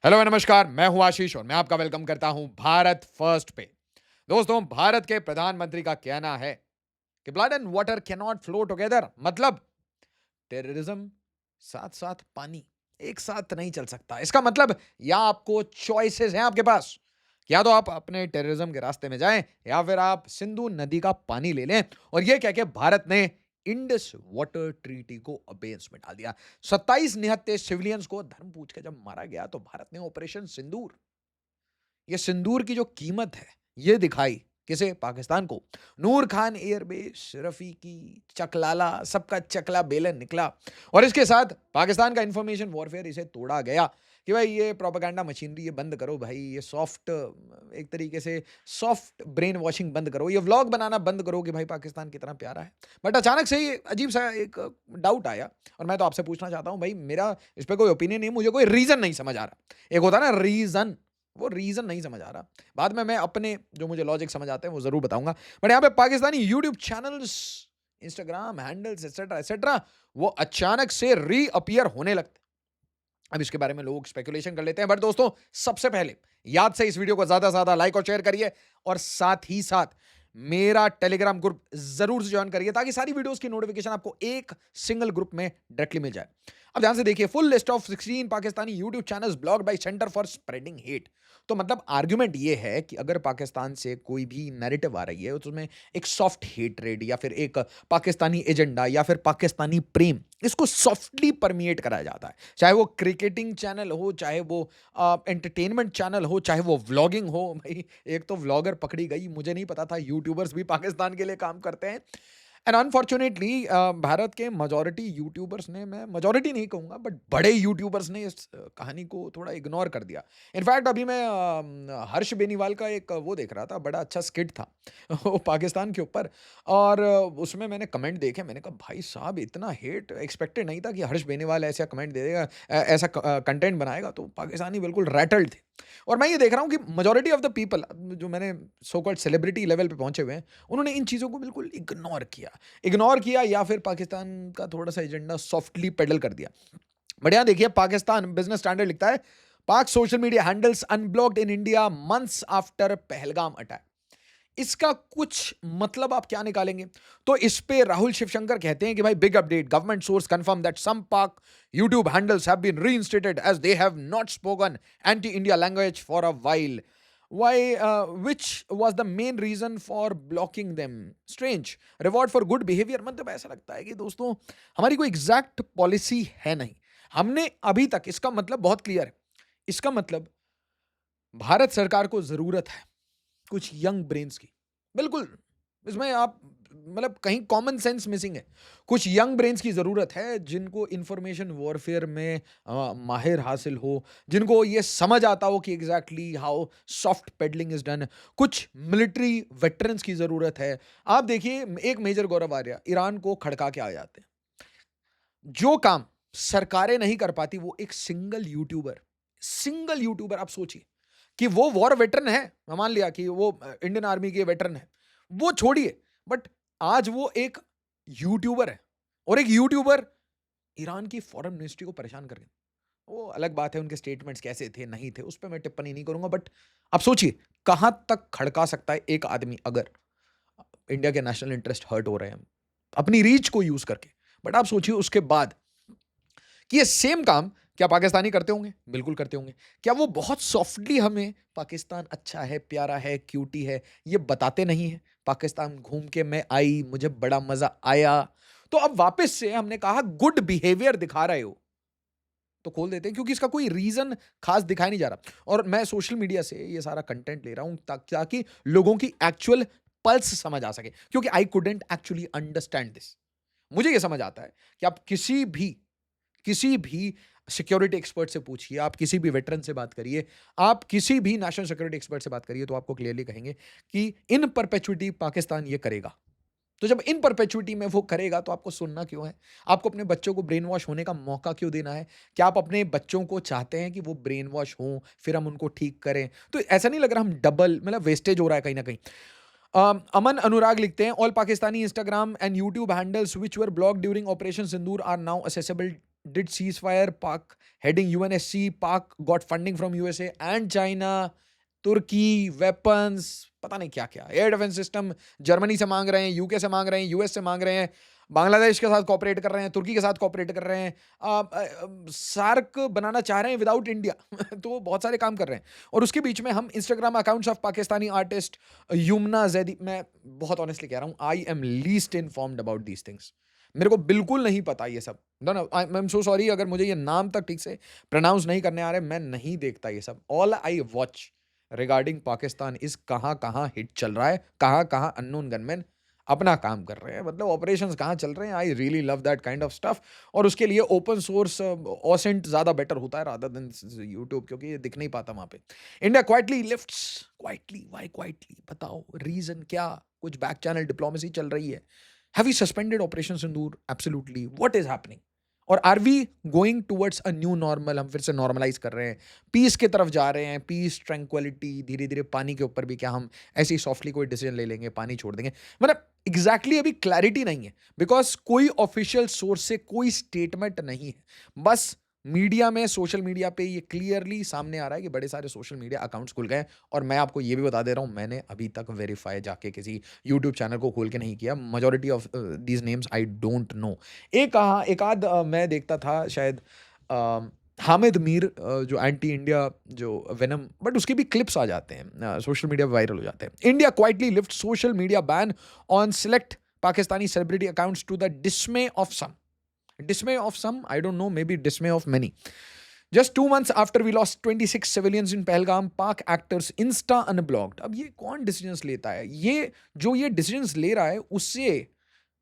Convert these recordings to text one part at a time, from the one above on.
Hello नमस्कार, मैं हूं आशीष और मैं आपका वेलकम करता हूं भारत फर्स्ट पे। दोस्तों, भारत के प्रधानमंत्री का कहना है कि blood and water can not flow together. मतलब टेररिज्म साथ साथ पानी एक साथ नहीं चल सकता। इसका मतलब या आपको चॉइसेस हैं आपके पास, या तो आप अपने टेररिज्म के रास्ते में जाएं या फिर आप सिंधु नदी का पानी ले लें। और यह कह के भारत ने इंडस वाटर ट्रीटी को अबेंस में डाल दिया। 27 निहत्थे सिविलियंस को धर्म पूछ के जब मारा गया तो भारत ने ऑपरेशन सिंदूर, ये सिंदूर की जो कीमत है ये दिखाई। किसे? पाकिस्तान को। नूर खान एयरबेस, रफीकी, चकलाला, सबका चकला बेलन निकला। और इसके साथ पाकिस्तान का इंफॉर्मेशन वॉरफेयर इसे तोड़ा गया कि भाई ये प्रोपेगेंडा मशीनरी, ये बंद करो भाई, ये सॉफ्ट, एक तरीके से सॉफ्ट ब्रेन वॉशिंग बंद करो, ये व्लॉग बनाना बंद करो कि भाई पाकिस्तान कितना प्यारा है। बट अचानक से ये अजीब सा एक डाउट आया और मैं तो आपसे पूछना चाहता हूं भाई, मेरा इस पर कोई ओपिनियन नहीं, मुझे कोई रीजन नहीं समझ आ रहा। एक होता है ना रीजन, वो रीजन नहीं समझ आ रहा। बाद में मैं अपने जो मुझे लॉजिक समझ आते हैं वो जरूर बताऊंगा। बट यहाँ पे Pakistani YouTube channels, Instagram handles etcetera etcetera, वो अचानक से रीअपियर होने लगते। अब इसके बारे में लोग स्पेकुलेशन कर लेते हैं। बट दोस्तों, सबसे पहले याद से इस वीडियो को ज्यादा से ज्यादा लाइक और शेयर करिए और साथ ही साथ मेरा टेलीग्राम ग्रुप जरूर से ज्वाइन करिए ताकि सारी वीडियोस की नोटिफिकेशन आपको एक सिंगल ग्रुप में डायरेक्टली मिल जाए। अब ध्यान से देखिए, full list of 16 Pakistani YouTube channels blocked by centre for spreading hate. तो मतलब आर्गुमेंट ये है कि अगर पाकिस्तान से कोई भी नैरेटिव आ रही है तो उसमें एक सॉफ्ट हेटरेड या फिर एक पाकिस्तानी एजेंडा या फिर पाकिस्तानी प्रेम, इसको सॉफ्टली परमिएट कराया जाता है। चाहे वो क्रिकेटिंग चैनल हो, चाहे वो एंटरटेनमेंट चैनल हो, चाहे वो व्लॉगिंग हो। भाई एक तो व्लॉगर पकड़ी गई, मुझे नहीं पता था यूट्यूबर्स भी पाकिस्तान के लिए काम करते हैं। एंड अनफॉर्चुनेटली भारत के मेजॉरिटी यूट्यूबर्स ने, मैं मेजॉरिटी नहीं कहूँगा बट बड़े यूट्यूबर्स ने इस कहानी को थोड़ा इग्नोर कर दिया। इनफैक्ट अभी मैं हर्ष बेनीवाल का एक वो देख रहा था, बड़ा अच्छा स्किट था वो पाकिस्तान के ऊपर। और उसमें मैंने कमेंट देखे, मैंने कहा भाई साहब, इतना हेट एक्सपेक्टेड नहीं था कि हर्ष बेनीवाल ऐसा कमेंट दे देगा, ऐसा कंटेंट बनाएगा। तो पाकिस्तानी बिल्कुल रैटल्ड थे। और मैं ये देख रहा हूँ कि मेजॉरिटी ऑफ द पीपल जो मैंने सो कॉल्ड सेलिब्रिटी लेवल पे पहुंचे हुए हैं, उन्होंने इन चीज़ों को बिल्कुल इग्नोर किया या फिर पाकिस्तान का थोड़ा सा एजेंडा सॉफ्टली पेडल कर दिया। बट यहाँ देखिए, पाकिस्तान बिजनेस स्टैंडर्ड लिखता है, पाक social media handles unblocked in India months after Pahalgam attack. इसका कुछ मतलब आप क्या निकालेंगे? तो इस पे राहुल शिवशंकर कहते हैं कि भाई, big update, government source confirm that some Pak YouTube handles have been reinstated as they have not spoken anti India language for a while. Why, which was the main reason for blocking them? Strange. Reward for good behavior। मतलब ऐसा लगता है कि दोस्तों, हमारी कोई exact policy है नहीं। हमने अभी तक, इसका मतलब बहुत क्लियर है, इसका मतलब भारत सरकार को जरूरत है कुछ यंग ब्रेन्स की। बिल्कुल, इसमें आप मतलब कहीं कॉमन सेंस मिसिंग है। कुछ यंग ब्रेन्स की ज़रूरत है जिनको इंफॉर्मेशन वॉरफेयर में माहिर हासिल हो, जिनको ये समझ आता हो कि exactly how soft pedalling is done. कुछ मिलिट्री वेटरन्स की ज़रूरत है। आप देखिए, एक मेजर गौरव आर्या ईरान को खड़का के आ जाते हैं। जो काम सरकारें नहीं कर पाती, वो एक सिंगल यूट्यूबर आप सोचिए कि वो वॉर वेटरन है। मैं मान लिया कि वो इंडियन आर्मी के वेटरन है, वो छोड़िए, बट आज वो एक यूट्यूबर है। और एक यूट्यूबर ईरान की फॉरेन मिनिस्ट्री को परेशान करके, वो अलग बात है उनके स्टेटमेंट्स कैसे थे नहीं थे, उस पर मैं टिप्पणी नहीं करूंगा। बट आप सोचिए कहां तक खड़का सकता है एक आदमी, अगर इंडिया के नेशनल इंटरेस्ट हर्ट हो रहे हैं अपनी रीच को यूज करके। बट आप सोचिए उसके बाद कि ये सेम काम क्या पाकिस्तानी करते होंगे? बिल्कुल करते होंगे। क्या वो बहुत सॉफ्टली हमें पाकिस्तान अच्छा है, प्यारा है, क्यूटी है, ये बताते नहीं है? पाकिस्तान घूम के मैं आई, मुझे बड़ा मजा आया। तो अब वापस से हमने कहा गुड बिहेवियर दिखा रहे हो तो खोल देते हैं, क्योंकि इसका कोई रीजन खास दिखाई नहीं जा रहा। और मैं सोशल मीडिया से ये सारा कंटेंट ले रहा हूं ताकि लोगों की एक्चुअल पल्स समझ आ सके, क्योंकि I couldn't actually understand this. मुझे ये समझ आता है कि आप किसी भी सिक्योरिटी एक्सपर्ट से पूछिए, आप किसी भी वेटरन से बात करिए, आप किसी भी नेशनल सिक्योरिटी एक्सपर्ट से बात करिए, तो आपको क्लियरली कहेंगे कि इन परपेचुइटी पाकिस्तान ये करेगा। तो जब इन परपेचुइटी में वो करेगा तो आपको सुनना क्यों है? आपको अपने बच्चों को ब्रेन वॉश होने का मौका क्यों देना है? क्या आप अपने बच्चों को चाहते हैं कि वो ब्रेन वॉश हों, फिर हम उनको ठीक करें? तो ऐसा नहीं लग रहा हम डबल, मतलब वेस्टेज हो रहा है कहीं ना कहीं। अमन अनुराग लिखते हैं, all Pakistani Instagram and YouTube handles which were block during operation Sindoor are now accessible did ceasefire, Pak heading UNSC, Pak got funding from USA and China, तुर्की, वेपन्स, पता नहीं क्या क्या, एयर डिफेंस सिस्टम जर्मनी से मांग रहे हैं, यूके से मांग रहे हैं, यूएस से मांग रहे हैं, बांग्लादेश के साथ कॉपरेट कर रहे हैं, तुर्की के साथ कॉपरेट कर रहे हैं, सार्क बनाना चाह रहे हैं विदाउट इंडिया तो बहुत सारे काम कर रहे हैं। और उसके बीच में हम Instagram accounts of Pakistani artist Yumna Zaidi, मैं बहुत ऑनेस्टली कह रहा हूँ, I am least informed about these things. मेरे को बिल्कुल नहीं पता ये सब, आई एम सो सॉरी अगर मुझे ये नाम तक ठीक से प्रोनाउंस नहीं करने आ रहे, मैं नहीं देखता ये सब। All I watch regarding Pakistan is कहाँ कहाँ हिट चल रहा है, कहाँ कहाँ अननोन गनमैन अपना काम कर रहे हैं, मतलब ऑपरेशंस कहाँ चल रहे हैं। I really love that kind of stuff. और उसके लिए ओपन सोर्स ऑसेंट ज़्यादा बेटर होता है रादर देन यूट्यूब, क्योंकि ये दिख नहीं पाता वहाँ पे। India quietly lifts, quietly, why quietly, बताओ रीजन क्या? कुछ बैक चैनल डिप्लोमेसी चल रही है? Have you suspended operation Sindoor? Absolutely, what is happening? और are we going towards a new normal? हम फिर से नॉर्मलाइज कर रहे हैं, पीस की तरफ जा रहे हैं, पीस, ट्रैंक्विलिटी, धीरे धीरे पानी के ऊपर भी क्या हम ऐसे ही सॉफ्टली कोई डिसीजन ले लेंगे, पानी छोड़ देंगे? मतलब एग्जैक्टली अभी क्लैरिटी नहीं है, बिकॉज कोई ऑफिशियल सोर्स से कोई स्टेटमेंट नहीं है। बस मीडिया में, सोशल मीडिया पे ये क्लियरली सामने आ रहा है कि बड़े सारे सोशल मीडिया अकाउंट्स खुल गए। और मैं आपको ये भी बता दे रहा हूँ, मैंने अभी तक वेरीफाई जाके किसी यूट्यूब चैनल को खोल के नहीं किया। Majority of these names I don't no. एक आध मैं देखता था शायद हामिद मीर, जो एंटी इंडिया, जो वेनम, बट उसके भी क्लिप्स आ जाते हैं सोशल मीडिया पे, वायरल हो जाते हैं। India quietly lift social media ban on select Pakistani celebrity accounts to the dismay of some. Dismay of some, I don't know, maybe dismay of many. Just 2 months after we lost 26 civilians in Pahalgam, Pak actors Insta unblocked. अब ये कौन decisions लेता है? ये decisions ले रहा है,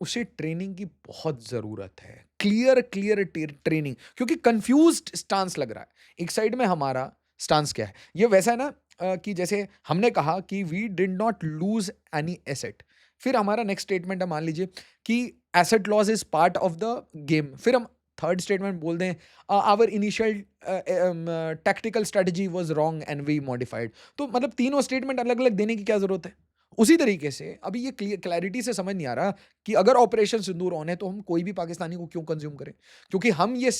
उसे ट्रेनिंग की बहुत जरूरत है, क्लियर ट्रेनिंग, क्योंकि कंफ्यूज्ड स्टांस लग रहा है। एक साइड में हमारा स्टांस क्या है? ये वैसा है ना कि जैसे हमने कहा कि we did not lose any asset, फिर हमारा नेक्स्ट स्टेटमेंट है, मान लीजिए कि asset loss is part of the game, फिर हम थर्ड स्टेटमेंट बोल दें our initial tactical strategy was wrong and we modified. तो मतलब तीनों स्टेटमेंट अलग अलग देने की क्या जरूरत है? उसी तरीके से अभी ये क्लैरिटी से समझ नहीं आ रहा कि अगर ऑपरेशन सिंदूर ऑन है तो हम कोई भी पाकिस्तानी को क्यों कंज्यूम करें, क्योंकि हम ये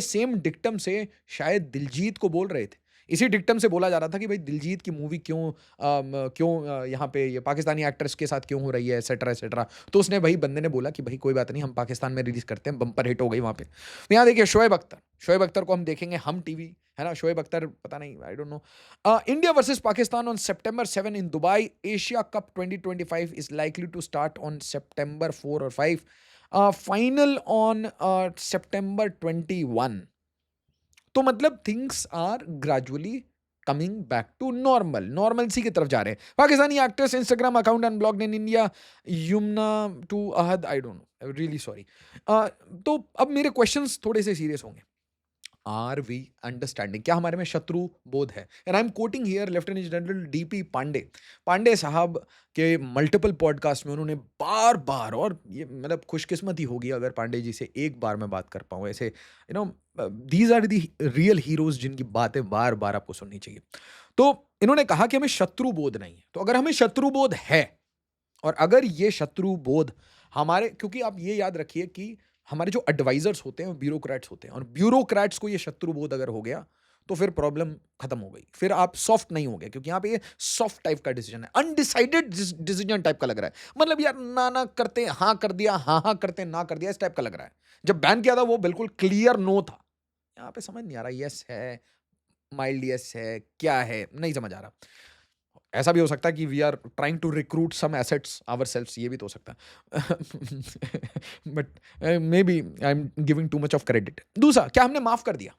सेम डिक्टम से शायद दिलजीत को बोल रहे थे। इसी डिक्टम से बोला जा रहा था कि भाई दिलजीत की मूवी क्यों यहाँ पे ये पाकिस्तानी एक्ट्रेस के साथ क्यों हो रही है, एसेट्रा एसेट्रा। तो उसने भाई बंदे ने बोला कि भाई कोई बात नहीं, हम पाकिस्तान में रिलीज करते हैं, बम्पर हिट हो गई वहाँ पे। तो यहाँ देखिए शोएब अख्तर को हम देखेंगे हम टीवी, है ना? शोएब अख्तर, पता नहीं, I don't know. India versus Pakistan on September 7 in Dubai. Asia cup 2025 is likely to start on September 4 और 5, फाइनल ऑन September 21। तो मतलब things are gradually coming back to normalcy की तरफ जा रहे हैं। Pakistani actress Instagram account unblocked in India, Yumna to Ahad, I don't know, really sorry. तो अब मेरे क्वेश्चंस थोड़े से सीरियस होंगे। आर वी अंडरस्टैंडिंग, क्या हमारे में शत्रु बोध है? And I am quoting here lieutenant general DP Pandey साहब के मल्टीपल पॉडकास्ट में उन्होंने बार बार, और ये मतलब खुशकिस्मती होगी अगर पांडे जी से एक बार मैं बात कर पाऊँ, ऐसे these are the real heroes जिनकी बातें बार बार आपको सुननी चाहिए। तो इन्होंने कहा कि हमें शत्रु बोध नहीं है। तो अगर हमें शत्रु बोध है, और अगर ये शत्रु बोध हमारे, क्योंकि आप ये याद रखिए कि हमारे जो एडवाइजर्स होते हैं वो ब्यूरोक्रेट्स होते हैं, और ब्यूरोक्रेट्स को ये शत्रु बोध अगर हो गया तो फिर प्रॉब्लम खत्म हो गई, फिर आप सॉफ्ट नहीं हो गए, क्योंकि यहाँ पे ये सॉफ्ट टाइप का डिसीजन है, अनडिसाइडेड डिसीजन टाइप का लग रहा है। मतलब यार ना करते हाँ कर दिया, हाँ करते ना कर दिया, इस टाइप का लग रहा है। जब बैन किया था वो बिल्कुल क्लियर नो था। यहाँ पे समझ नहीं आ रहा, यस है, माइल्ड यस है, क्या है, नहीं समझ आ रहा। ऐसा भी हो सकता है कि we are trying to recruit some assets ourselves, ये भी तो हो सकता है but maybe I am giving too much of credit. दूसरा, क्या हमने माफ कर दिया?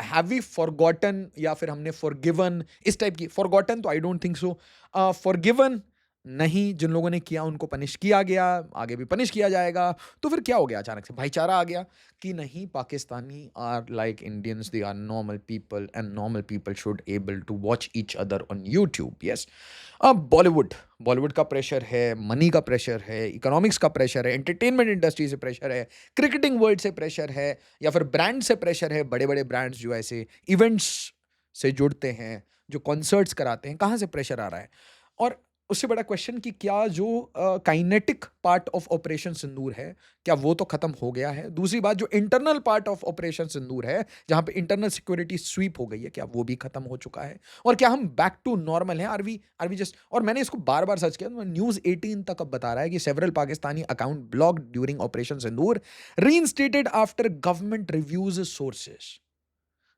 हैव वी फॉरगॉटन, या फिर हमने फॉरगिवन, इस टाइप की। फॉरगॉटन तो I don't think so, forgiven नहीं, जिन लोगों ने किया उनको पनिश किया गया, आगे भी पनिश किया जाएगा। तो फिर क्या हो गया? अचानक से भाईचारा आ गया कि नहीं, Pakistani are like Indians, they are normal people and normal people should able to watch each other on YouTube. Yes, अब बॉलीवुड का प्रेशर है, मनी का प्रेशर है, इकोनॉमिक्स का प्रेशर है, एंटरटेनमेंट इंडस्ट्री से प्रेशर है, क्रिकेटिंग वर्ल्ड से प्रेशर है, या फिर ब्रांड से प्रेशर है। बड़े बड़े ब्रांड्स जो ऐसे इवेंट्स से जुड़ते हैं, जो कॉन्सर्ट्स कराते हैं, कहाँ से प्रेशर आ रहा है? और उससे बड़ा क्वेश्चन कि क्या जो काइनेटिक पार्ट ऑफ ऑपरेशन सिंदूर है, क्या वो तो खत्म हो गया है? दूसरी बात, जो इंटरनल पार्ट ऑफ ऑपरेशन सिंदूर है, जहां पे इंटरनल सिक्योरिटी स्वीप हो गई है, क्या वो भी खत्म हो चुका है? और क्या हम बैक टू नॉर्मल हैं? आर वी जस्ट, और मैंने इसको बार बार सर्च किया, न्यूज 18 तक अब बता रहा है कि several Pakistani account blocked during operation Sindoor, reinstated after government reviews sources.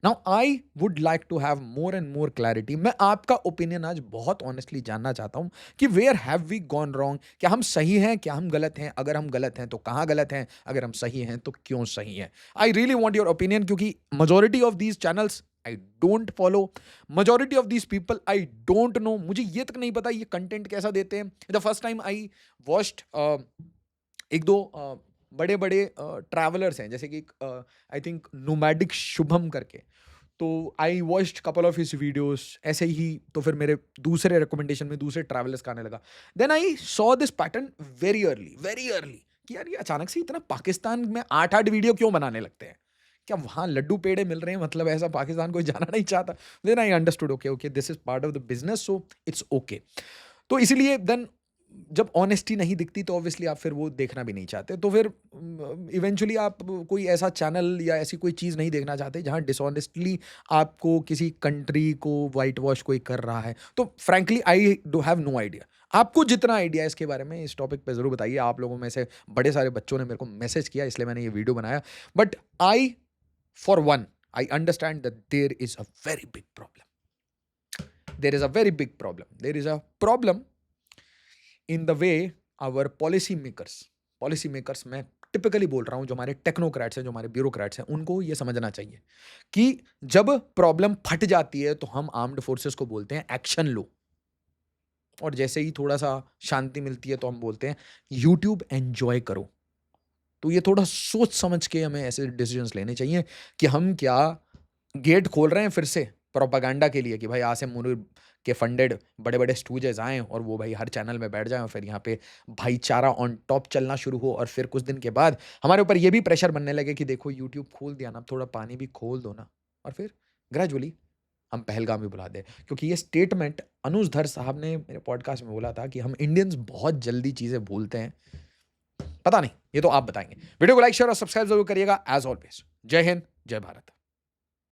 Now I would like to have more and more clarity. मैं आपका ओपिनियन आज बहुत ऑनेस्टली जानना चाहता हूं कि where have we gone wrong? क्या हम सही हैं, क्या हम गलत हैं? अगर हम गलत हैं तो कहां गलत हैं? अगर हम सही हैं तो क्यों सही हैं? I really want your opinion, क्योंकि majority of these channels I don't follow, majority of these people I don't no. मुझे ये तक नहीं पता ये कंटेंट कैसा देते हैं। The first time I watched एक दो बड़े बड़े ट्रैवलर्स हैं, जैसे कि आई थिंक नोमैडिक शुभम करके, तो I watched couple of his videos ऐसे ही। तो फिर मेरे दूसरे रिकमेंडेशन में दूसरे ट्रैवलर्स का आने लगा। Then I saw this pattern very early कि यार ये अचानक से इतना पाकिस्तान में 8-8 वीडियो क्यों बनाने लगते हैं? क्या वहाँ लड्डू पेड़े मिल रहे हैं? मतलब ऐसा पाकिस्तान कोई जाना नहीं चाहता। Then I understood, okay okay, this is part of the business, so it's okay. तो इसीलिए देन जब ऑनेस्टी नहीं दिखती तो ऑब्वियसली आप फिर वो देखना भी नहीं चाहते। तो फिर इवेंचुअली आप कोई ऐसा चैनल या ऐसी कोई चीज़ नहीं देखना चाहते जहाँ डिसऑनेस्टली आपको किसी कंट्री को वाइट वॉश कोई कर रहा है। तो frankly I do have no idea. आपको जितना आइडिया है इसके बारे में, इस टॉपिक पे ज़रूर बताइए। आप लोगों में से बड़े सारे बच्चों ने मेरे को मैसेज किया, इसलिए मैंने ये वीडियो बनाया। But I, for one, I understand that there is a very big problem. There is a very big problem. There is a problem in the way our policy makers, मैं typically बोल रहा हूं, जो हमारे technocrats हैं, जो हमारे bureaucrats हैं, उनको ये समझना चाहिए कि जब प्रॉब्लम फट जाती है तो हम आर्म्ड फोर्सेस को बोलते हैं एक्शन लो, और जैसे ही थोड़ा सा शांति मिलती है तो हम बोलते हैं यूट्यूब एंजॉय करो। तो ये थोड़ा सोच समझ के हमें ऐसे डिसीजंस लेने चाहिए कि हम क्या गेट खोल रहे हैं फिर से प्रोपागेंडा के लिए कि भाई आसिम मुनीर के फंडेड बड़े बड़े स्टूजेस आएँ और वो भाई हर चैनल में बैठ जाएं और फिर यहाँ पे भाईचारा ऑन टॉप चलना शुरू हो, और फिर कुछ दिन के बाद हमारे ऊपर ये भी प्रेशर बनने लगे कि देखो यूट्यूब खोल दिया ना, अब थोड़ा पानी भी खोल दो ना, और फिर ग्रेजुअली हम पहलगाम भी बुला दें। क्योंकि ये स्टेटमेंट अनुज धर साहब ने मेरे पॉडकास्ट में बोला था कि हम इंडियंस बहुत जल्दी चीज़ें भूलते हैं। पता नहीं, ये तो आप बताएंगे। वीडियो को लाइक शेयर और सब्सक्राइब जरूर करिएगा। एज ऑलवेज, जय हिंद, जय भारत।